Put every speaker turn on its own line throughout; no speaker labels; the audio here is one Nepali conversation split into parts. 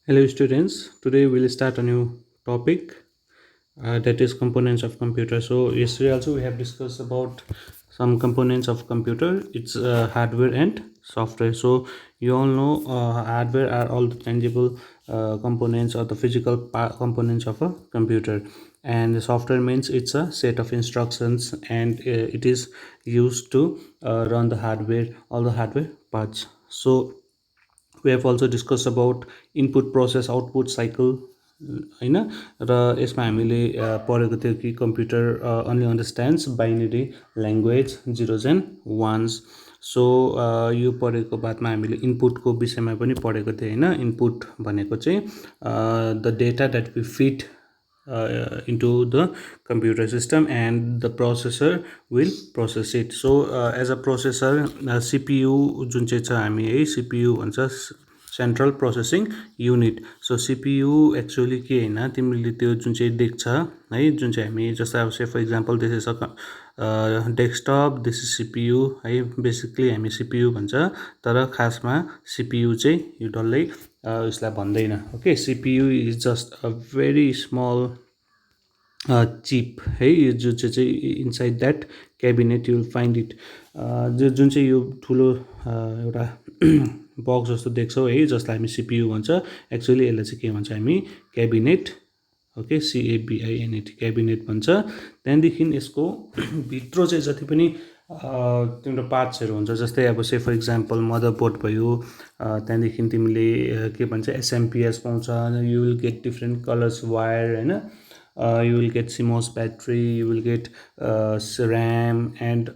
Hello students, today we'll start a new topic that is components of computer. So yesterday also we have discussed about some components of computer. It's hardware and software. So you all know hardware are all the tangible components or the physical components of a computer, and the software means it's a set of instructions, and it is used to run the hardware, all the hardware parts. So we have also discussed about input process output cycle होइन र यसमा हामीले पढेको थियो कि computer only understands binary language zeros and ones so यो पढेको बादमा हामीले इनपुटको विषयमा पनि पढेको थियो होइन इनपुट भनेको चाहिँ the data that we feed into the computer system, and the processor will process it. So as a processor, CPU जुन चाहिँ छ हामी है CPU भन्छ central processing unit. So CPU actually के होइन तिमीले त्यो जुन चाहिँ देख्छ है जुन चाहिँ हामी जस्तै अब से for example this is a desktop, this is CPU है. बेसिकली हामी CPU भन्छ तर खासमा CPU चाहिँ यो डल्लै यसलाई भन्दैन. Okay, CPU is just a very small cheap है. यो जुन चाहिँ inside that cabinet you will find it. जुन चाहिँ यो ठुलो एउटा बक्स जस्तो देख्छौँ है जसलाई हामी CPU भन्छ, एक्चुअली यसलाई चाहिँ के भन्छ हामी क्याबिनेट. ओके, CABINET क्याबिनेट भन्छ. त्यहाँदेखि यसको भित्र चाहिँ जति पनि तिम्रो पार्ट्सहरू हुन्छ जस्तै अब से फर इक्जाम्पल मदरबोर्ड भयो, त्यहाँदेखि तिमीले के भन्छ SMPS पाउँछ. You will get different colours wire होइन. You will get CMOS battery, you will get RAM, and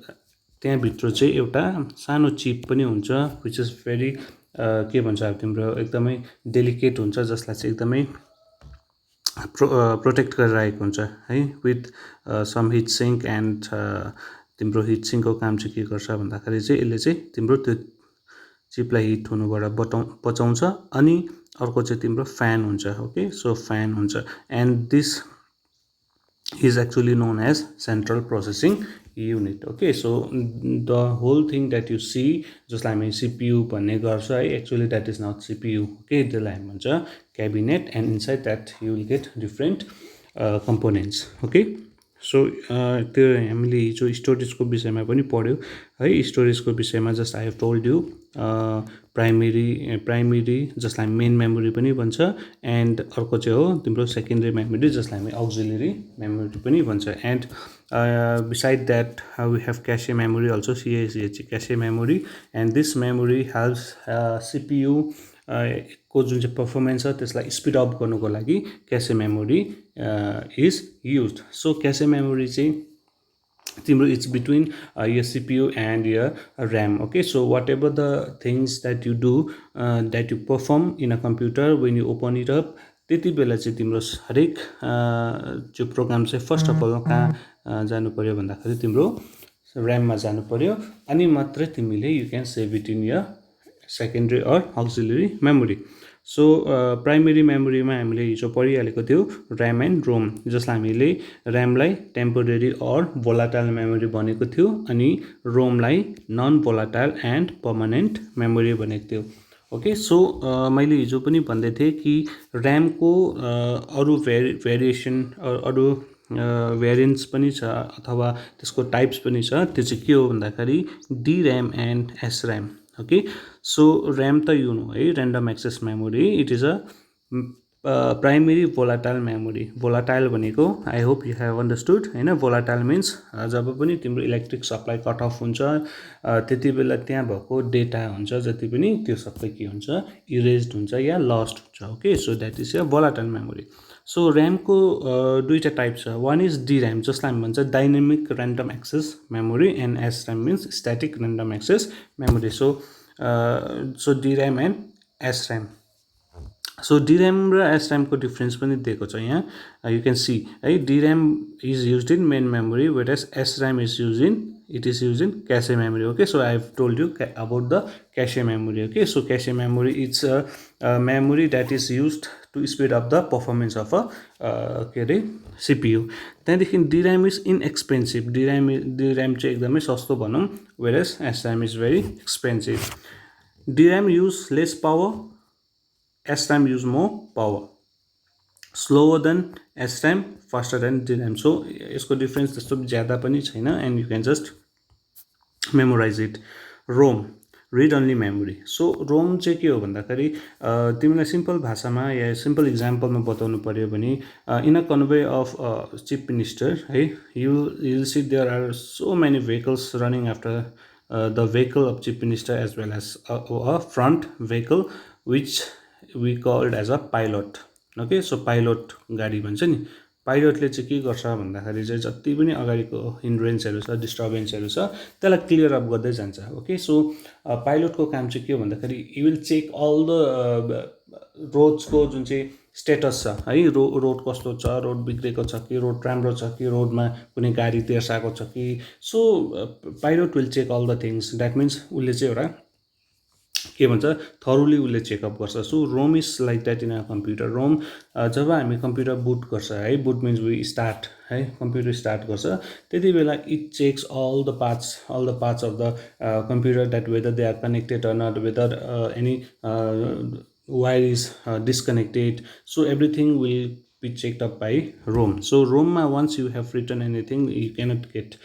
त्यहाँभित्र चाहिँ एउटा सानो चिप पनि हुन्छ विच इज भेरी के भन्छ अब तिम्रो एकदमै डेलिकेट हुन्छ जसलाई चाहिँ एकदमै प्रोटेक्ट गरेर राखेको हुन्छ है with some heat sink. And तिम्रो हिट सिङ्कको काम चाहिँ के गर्छ भन्दाखेरि चाहिँ यसले चाहिँ तिम्रो त्यो चिपलाई हिट हुनुबाट बचाउँछ. अनि अर्को चाहिँ तिम्रो फ्यान हुन्छ. ओके, सो फ्यान हुन्छ. And this is actually known as central processing unit. Okay, so the whole thing that you see जसलाई हामी CPU भन्ने गर्छ है, actually that is not CPU. Okay, त्यसलाई हामी भन्छ cabinet, and inside that you will get different components. Okay, so त्यो हामीले हिजो स्टोरेजको विषयमा पनि पढ्यो है. स्टोरेजको विषयमा just I have told you primary जसलाई मेन मेमोरी पनि भन्छ, एन्ड अर्को चाहिँ हो तिम्रो सेकेन्डरी मेमोरी जसलाई हामी अक्जिलरी मेमोरी पनि भन्छ. And beside that we have cache memory also, CACH cache memory. And this memory helps CPU को जुन चाहिँ पर्फर्मेन्स छ त्यसलाई स्पिड अप गर्नुको लागि क्यासे मेमोरी इज युज. सो क्यासे मेमोरी चाहिँ तिम्रो it's between your CPU and your RAM. Okay, so whatever the things that you do, that you perform in a computer, when you open it up, त्यति बेला चाहिँ तिम्रो हरेक जो प्रोग्राम चाहिँ फर्स्ट अफ अल कहाँ जानु पऱ्यो भन्दाखेरि तिम्रो ऱ्याममा जानु पऱ्यो, अनि मात्रै तिमीले you can save it in your secondary or auxiliary memory. So primary मेमोरीमा हामीले हिजो पढिहालेको थियो ऱ्याम एन्ड रोम, जसलाई हामीले ऱ्यामलाई टेम्पोरेरी अर भोलाटाइल मेमोरी भनेको थियो, अनि रोमलाई non volatile and permanent memory भनेको थियो. ओके, सो मैले हिजो पनि भन्दै थिएँ कि ऱ्यामको अरू भेरिएसन अरू भेरिएन्ट्स पनि छ अथवा त्यसको टाइप्स पनि छ. त्यो चाहिँ के हो भन्दाखेरि DRAM and SRAM. Okay, so RAM त यु नो है random access memory. It is a primary volatile memory. Volatile भनेको I hope you have understood होइन. भोलाटाइल मिन्स जब पनि तिम्रो इलेक्ट्रिक सप्लाई कट अफ हुन्छ त्यति बेला त्यहाँ भएको डेटा हुन्छ जति पनि त्यो सबै के हुन्छ इरेज्ड हुन्छ या लस्ट हुन्छ. Okay, so that is a volatile memory. So ऱ्यामको दुईवटा टाइप छ. वान इज DRAM जसलाई हामी भन्छ dynamic random access memory, and SRAM means static random access memory. So DRAM and SRAM. So DRAM र SRAM को डिफ्रेन्स पनि दिएको छ यहाँ. यु क्यान सी है DRAM is use in main memory where SRAM is use in cache memory. Okay, so I have told you about the cache memory. Okay, so cache memory it's a memory that is use to speed up the performance of a के अरे CPU. त्यहाँदेखि DRAM इज इनएक्सपेन्सिभ. DRAM चाहिँ एकदमै सस्तो भनौँ, where SRAM is very expensive. DRAM use less power SRAM use more power, slower than SRAM, faster than DRAM. So यसको डिफरेन्स त्यस्तो ज्यादा पनि छैन and you can just memorise it. ROM, read only memory. So ROM चाहिँ के हो भन्दाखेरि तिमीलाई सिम्पल भाषामा या सिम्पल इक्जाम्पलमा बताउनु पऱ्यो भने in a convoy of chief minister है, you see there are so many vehicles running after the vehicle of chief minister as well as a front vehicle which we called as a pilot. Okay, so pilot गाडी भन्छ नि. पाइलटले चाहिँ के गर्छ भन्दाखेरि चाहिँ जति पनि अगाडिको हिन्ड्रेन्सहरू छ, डिस्टर्बेन्सहरू छ, त्यसलाई क्लियर अप गर्दै जान्छ. ओके, सो पाइलटको काम चाहिँ के हो भन्दाखेरि you will check all the रोड्सको जुन चाहिँ स्टेटस छ है, रोड कस्तो छ, रोड बिग्रेको छ कि, रोड राम्रो छ कि, रोडमा कुनै गाडी तेर्साएको छ कि. So pilot will check all the things. That means उसले चाहिँ एउटा के भन्छ थरोली उसले चेकअप गर्छ. So ROM is like that in a computer. ROM जब हामी कम्प्युटर बुट गर्छ है, बुट मिन्स वी स्टार्ट है, कम्प्युटर स्टार्ट गर्छ, त्यति बेला it checks all the parts of the computer that whether they are connected or not, whether any wire is disconnected. So everything will be checked up by ROM. So ROM once you have written anything, you cannot get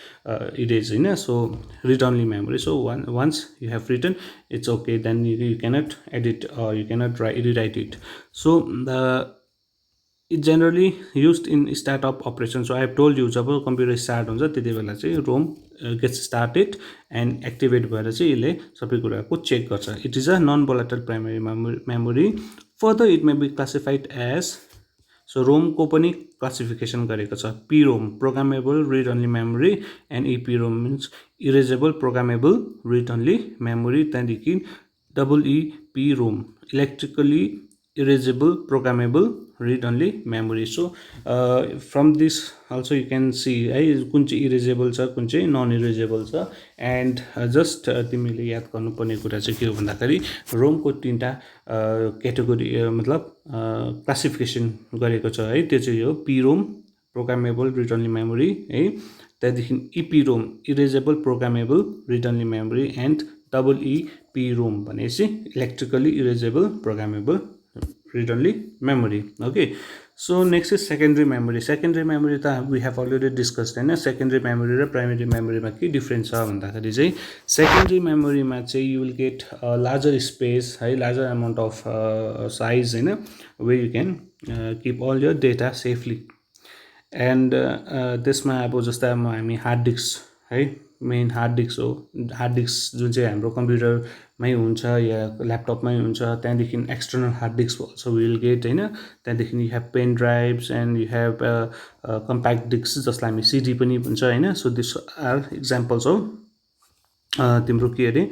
erased in. So read only memory. So once you have written, it's okay, then you cannot edit or you cannot rewrite it. So it generally used in startup operation. So I have told you जब कम्प्युटर स्टार्ट हुन्छ त्यति बेला चाहिँ ROM gets started and activate भएर चाहिँ यसले सबै कुराको चेक गर्छ. It is a non volatile primary memory. Further it may be classified as, so रोमको पनि क्लासिफिकेसन गरेको छ. PROM, programmable read only memory, and EPROM means erasable programmable read only memory. त्यहाँदेखि EEP ROM, electrically erasable programmable read only memory. So from this also you can see है कुन चाहिँ इरेजेबल छ, कुन चाहिँ नन इरेजेबल छ. एन्ड जस्ट तिमीले याद गर्नुपर्ने कुरा चाहिँ के हो भन्दाखेरि रोमको 3टा क्याटेगोरी मतलब क्लासिफिकेसन गरेको छ है. त्यो चाहिँ हो PROM, programmable read only memory है. त्यहाँदेखि EPROM, erasable programmable read only memory. And EEP ROM भनेपछि electrically erasable programmable read only memory. Okay, so next is secondary memory. Secondary memory त we have already discussed हैन. secondary memory र primary memory मा के डिफरेन्स छ भन्दाखेरि चाहिँ secondary memory मा चाहिँ you will get a larger space है, larger amount of size हैन, where you can keep all your data safely. and त्यसमा अब जस्तै हामी हार्ड डिस्क है, मेन हार्ड डिस्क हो. हार्ड डिस्क जुन चाहिँ हाम्रो कम्प्युटरमै हुन्छ या ल्यापटपमै हुन्छ. त्यहाँदेखि external hard disk also will get होइन. त्यहाँदेखि you have pen drives and you have compact disc जसलाई हामी सिडी पनि भन्छ होइन. सो दिस आर इक्जाम्पल्स हो तिम्रो के अरे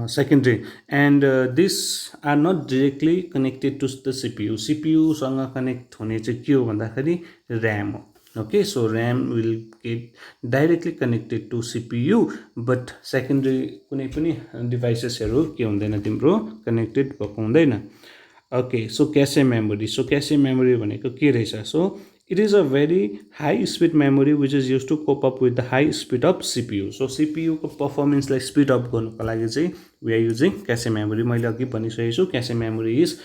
secondary. and this are not directly connected to the CPU. CPUसँग कनेक्ट हुने चाहिँ के हो भन्दाखेरि ऱ्याम हो. okay, so RAM will get directly connected to CPU, but secondary कुनै पनि डिभाइसेसहरू के हुँदैन तिम्रो कनेक्टेड भएको हुँदैन. okay, so cache memory. so cache memory भनेको के रहेछ? so it is a very high speed memory which is used to cope up with the high speed of CPU. so CPU को performance लाई speed up गर्नको लागि चाहिँ we are using cache memory. मैले अघि भनिसकेको छु cache memory is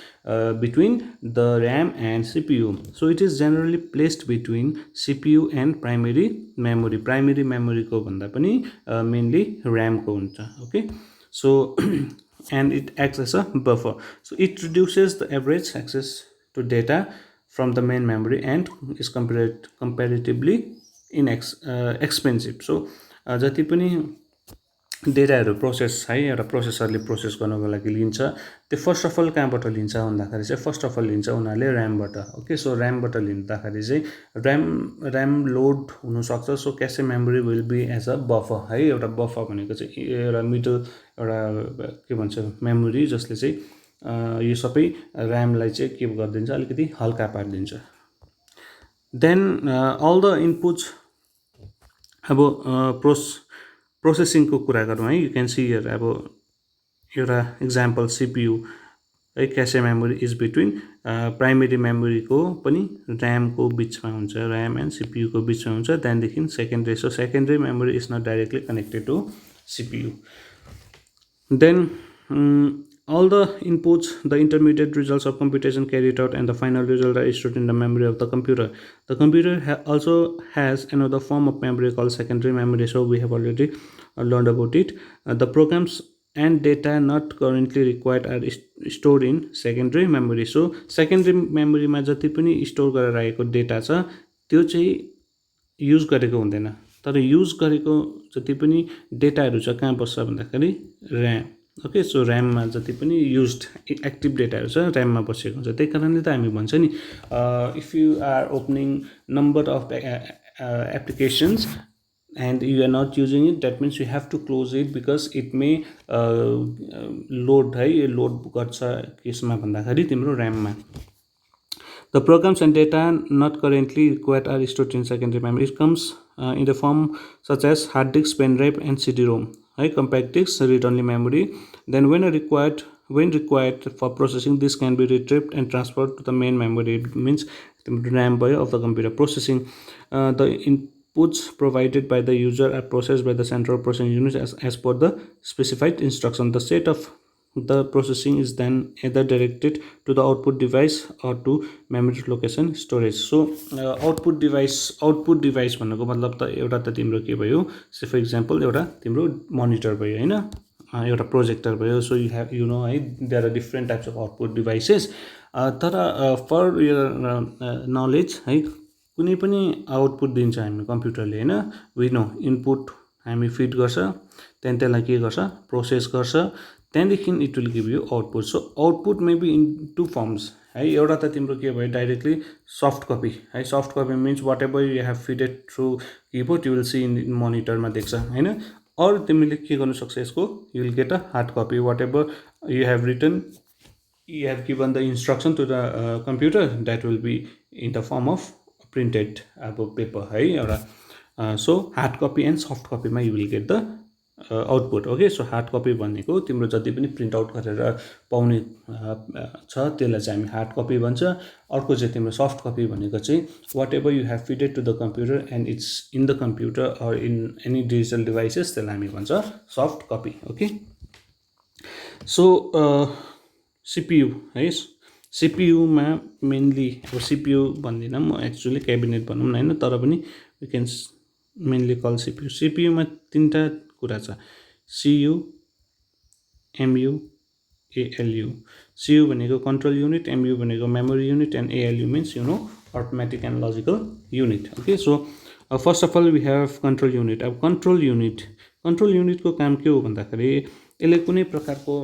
between the RAM and CPU. so it is generally placed between CPU and primary memory. primary memory को भन्दा पनि mainly RAM को हुन्छ. okay, so and it acts as a buffer. so it reduces the average access to data from the main memory and is comparatively expensive. so जति पनि डेटाहरू प्रोसेस है एउटा प्रोसेसरले प्रोसेस गर्नको लागि लिन्छ, त्यो फर्स्ट अफ अल कहाँबाट लिन्छ भन्दाखेरि चाहिँ फर्स्ट अफ अल लिन्छ उनीहरूले ऱ्यामबाट. ओके, सो ऱ्यामबाट लिँदाखेरि चाहिँ ऱ्याम लोड हुनसक्छ. So cache memory will be as a buffer है. एउटा बफर भनेको चाहिँ एउटा मिडल एउटा के भन्छ मेमोरी जसले चाहिँ यो सबै ऱ्यामलाई चाहिँ के गरिदिन्छ, अलिकति हल्का पारिदिन्छ. देन अल द इनपुट्स अब प्रोसेसिङको कुरा गरौँ है. यु क्यान सी हियर अब एउटा इक्जाम्पल CPU है. क्यासे मेमोरी इज बिट्विन प्राइमेरी मेमोरीको पनि ऱ्यामको बिचमा हुन्छ, ऱ्याम एन्ड CPU को बिचमा हुन्छ. त्यहाँदेखि secondary. So secondary memory is not directly connected to CPU. Then all the inputs, the intermediate results of computation carried out, and the final result are stored in the memory of the computer. The computer also has another form of memory called secondary memory, so we have already learned about it. The programs and data not currently required are stored in secondary memory. So secondary memory मा जति पनि स्टोर गरेर राखेको डेटा छ त्यो चाहिँ युज गरेको हुँदैन, तर युज गरेको जति पनि डेटाहरू छ कहाँ बस्छ भन्दाखेरि ऱ्याम. ओके, सो ऱ्याममा जति पनि युज्ड एक्टिभ डेटाहरू छ ऱ्याममा बसेको हुन्छ. त्यही कारणले त हामी भन्छ नि, if you are opening number of applications and you are not using it, that means you have to close it because it may load है लोड गर्छ केसमा भन्दाखेरि तिम्रो ऱ्याममा. The programs and data not currently required are stored in secondary memory. It comes in the form such as hard disk, pen drive, and CD-ROM. Compact disk, read-only memory. Then when required for processing, this can be retrieved and transferred to the main memory. It means the RAM of the computer. Processing, the inputs provided by the user are processed by the central processing unit as per the specified instruction. The state of the processing is then either directed to the output device or to memory location storage. So output device भन्नुको मतलब त एउटा त तिम्रो के भयो, से फर इक्जाम्पल एउटा तिम्रो मोनिटर भयो हैन, एउटा प्रोजेक्टर भयो. So you have you know है there are different types of output devices. तर फर यर नलेज है कुनै पनि आउटपुट दिन्छ हामी कम्प्युटरले हैन, वी नो इनपुट हामी फिड गर्छ, त्यहाँदेखि त्यसलाई के गर्छ प्रोसेस गर्छ, त्यहाँदेखि it will give you output. So output may be in two forms है. एउटा त तिम्रो के भयो डाइरेक्टली सफ्ट कपी है, soft copy means whatever you have feeded through keyboard you will see in मोनिटरमा देख्छ हैन. अरू तिमीले के गर्नु सक्छ यसको, you will get a hard copy whatever you have written, you have given the instruction to the computer, that will be in the form of printed अब पेपर है एउटा. So hard copy and soft कपीमा you will get the output. Okay, so hard copy भनेको तिम्रो जति पनि प्रिन्ट आउट गरेर पाउने छ त्यसलाई चाहिँ हामी हार्ड कपी भन्छ. अर्को चाहिँ तिम्रो सफ्ट कपी भनेको चाहिँ whatever you have feeded to the computer and it's in the computer or in any digital devices, त्यसलाई हामी भन्छ soft copy. Okay, so CPU है, सिपियुमा मेनली अब सिपियु भन्दिनँ म, एक्चुअली क्याबिनेट भनौँ न होइन, तर पनि we can mainly call CPU. सिपियुमा तिनवटा कुरा छ, सियु, एमयु, एएलयु. सियु भनेको कन्ट्रोल युनिट, एमयु भनेको memory unit, and ALU means you know arithmetic and logical unit. Okay, so first of all we have control unit. अब कन्ट्रोल युनिटको काम के हो भन्दाखेरि यसले कुनै प्रकारको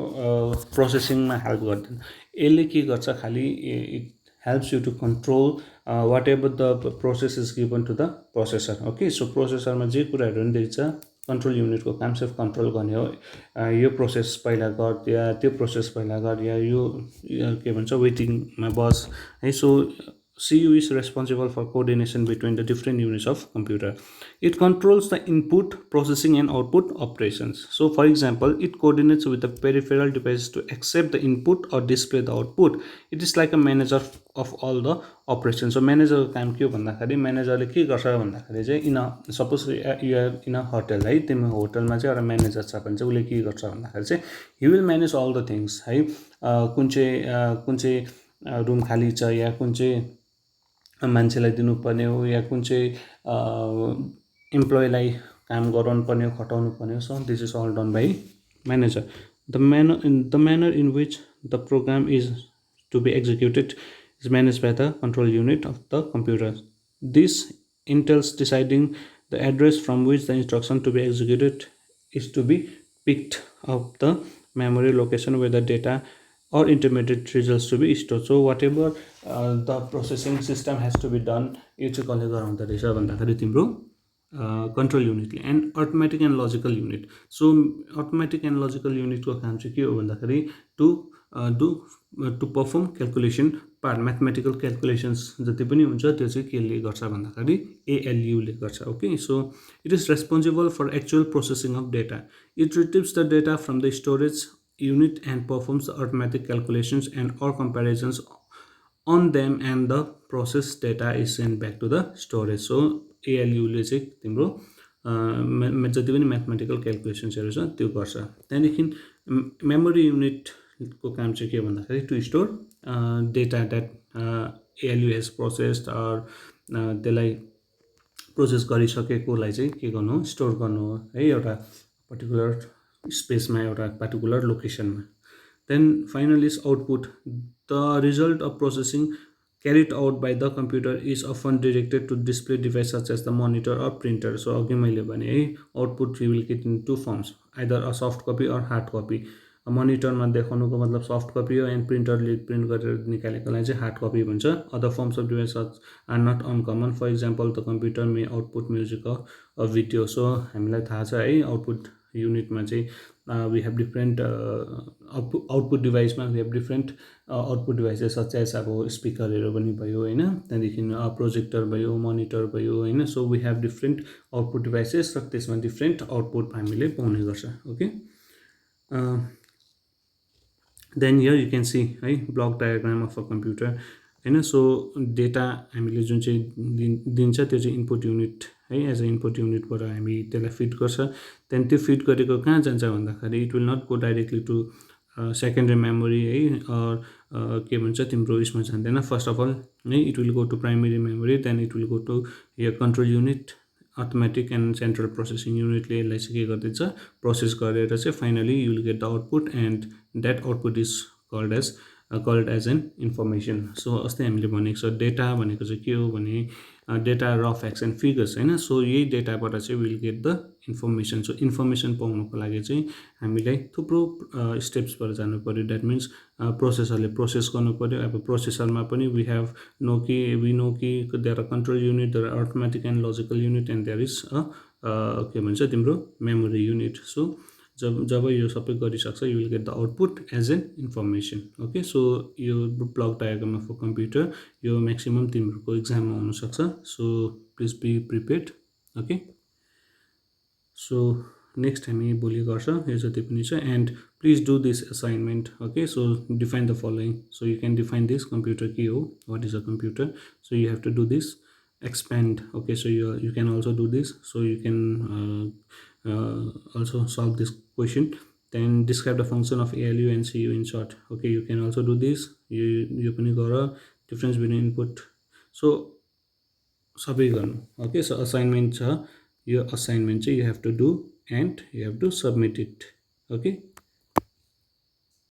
प्रोसेसिङमा हेल्प गर्दैन. यसले के गर्छ खालि it helps you to control whatever the process is given to the processor. Okay, so प्रोसेसरमा जे कुराहरू पनि देख्छ कन्ट्रोल युनिटको काम सिर्फ कन्ट्रोल गर्ने हो. यो प्रोसेस पहिला गर या त्यो प्रोसेस पहिला गर या यो के भन्छ वेटिङमा बस है. So CU is responsible for coordination between the different units of computer. It controls the input, processing and output operations. So for example, it coordinates with the peripheral devices to accept the input or display the output. It is like a manager of all the operations. So manager काम के हो भन्दाखेरि म्यानेजरले के गर्छ भन्दाखेरि चाहिँ in suppose you are in a hotel है, तिम्रो होटलमा चाहिँ एउटा म्यानेजर छ भने चाहिँ उसले के गर्छ भन्दाखेरि चाहिँ he will manage all the things है. कुन चाहिँ रुम खाली छ या कुन चाहिँ मान्छेलाई दिनुपर्ने हो या कुन चाहिँ इम्प्लोइलाई काम गराउनु पर्ने हो, खटाउनु पर्ने हो. So this is all done by manager. The manner in which the program is to be executed is managed by the control unit of the computer. This entails deciding the address from which the instruction to be executed is to be picked up the memory location where the data or intermediate results to be stored. So whatever the processing system has to be done, यो चाहिँ कसले गराउँदो रहेछ भन्दाखेरि तिम्रो कन्ट्रोल युनिटले. And arithmetic and logical unit. So arithmetic and logical युनिटको काम चाहिँ के हो भन्दाखेरि to perform calculation part, mathematical calculations जति पनि हुन्छ त्यो चाहिँ केले गर्छ भन्दाखेरि एएलयुले गर्छ. Okay, so it is responsible for actual processing of data. It retrieves the data from the storage unit and performs the arithmetic calculations and or comparisons on them, and the process data is sent back to the storage. So ALU ले चाहिँ तिम्रो जति पनि म्याथमेटिकल क्यालकुलेसन्सहरू छ त्यो गर्छ. त्यहाँदेखि मेमोरी युनिट को काम चाहिँ के भन्दाखेरि to store data that ALU has processed or त्यसलाई प्रोसेस गरिसकेकोलाई चाहिँ के गर्नु हो स्टोर गर्नु हो है एउटा पर्टिकुलर स्पेसमा एउटा particular लोकेसनमा then finally is output the result of processing carried out by the computer is often directed to display device such as the monitor or printer so अघि मैले भने है output we will get in two forms either a soft copy or hard copy मोनिटरमा देखाउनुको मतलब सफ्ट कपी हो एन्ड प्रिन्टरले प्रिन्ट गरेर निकालेकोलाई चाहिँ हार्ड कपी भन्छ other forms of device are not uncommon for example the computer may output music or video so हामीलाई थाहा छ है आउटपुट युनिटमा चाहिँ वी हेभ डिफ्रेन्ट आउटपुट डिभाइसमा we have different output devices such as अब स्पिकरहरू पनि भयो होइन त्यहाँदेखि प्रोजेक्टर भयो मोनिटर भयो होइन so we have different output devices र त्यसमा डिफ्रेन्ट आउटपुट हामीले पाउने गर्छ okay then here you can see है block diagram of a computer होइन सो डेटा हामीले जुन चाहिँ दिन्छ त्यो चाहिँ इनपुट युनिट है एज अ इनपुट युनिटबाट हामी त्यसलाई फिड गर्छ त्यहाँदेखि त्यो फिड गरेको कहाँ जान्छ भन्दाखेरि it will not go directly to secondary memory है के भन्छ तिम्रो उसमा जाँदैन फर्स्ट अफ अल है it will go to primary memory then it will go to यो control unit automatic and central processing युनिटले यसलाई चाहिँ के गर्दैछ प्रोसेस गरेर चाहिँ finally you will get the output and that output is called as an information so अस्ति हामीले भनेको छ डेटा भनेको चाहिँ के हो भने डेटा र फ्याक्ट्स एन्ड फिगर्स होइन सो यही डेटाबाट चाहिँ will get the information so information पाउनुको लागि चाहिँ हामीलाई थुप्रो स्टेप्सबाट जानु पऱ्यो द्याट मिन्स प्रोसेसरले प्रोसेस गर्नु पऱ्यो अब प्रोसेसरमा पनि वी नो कि there are control unit there are automatic and logical unit and there is के भन्छ तिम्रो मेमोरी युनिट सो जब यो सबै गरिसक्छ you will get the output as an information okay so यो block diagram of a computer यो म्याक्सिमम् तिमीहरूको इक्जाममा हुनसक्छ so please be prepared okay so next हामी भोलि गर्छ यो जति पनि छ and please do this assignment okay so define the following so you can define this computer के हो what is a computer so you have to do this expand okay so you can also do this so you can also solve this question then describe the function of ALU and CU in short okay you can also do this you पनि गर difference between input so सबै गर्नु okay so assignment छ यो assignment चाहिँ you have to do and you have to submit it okay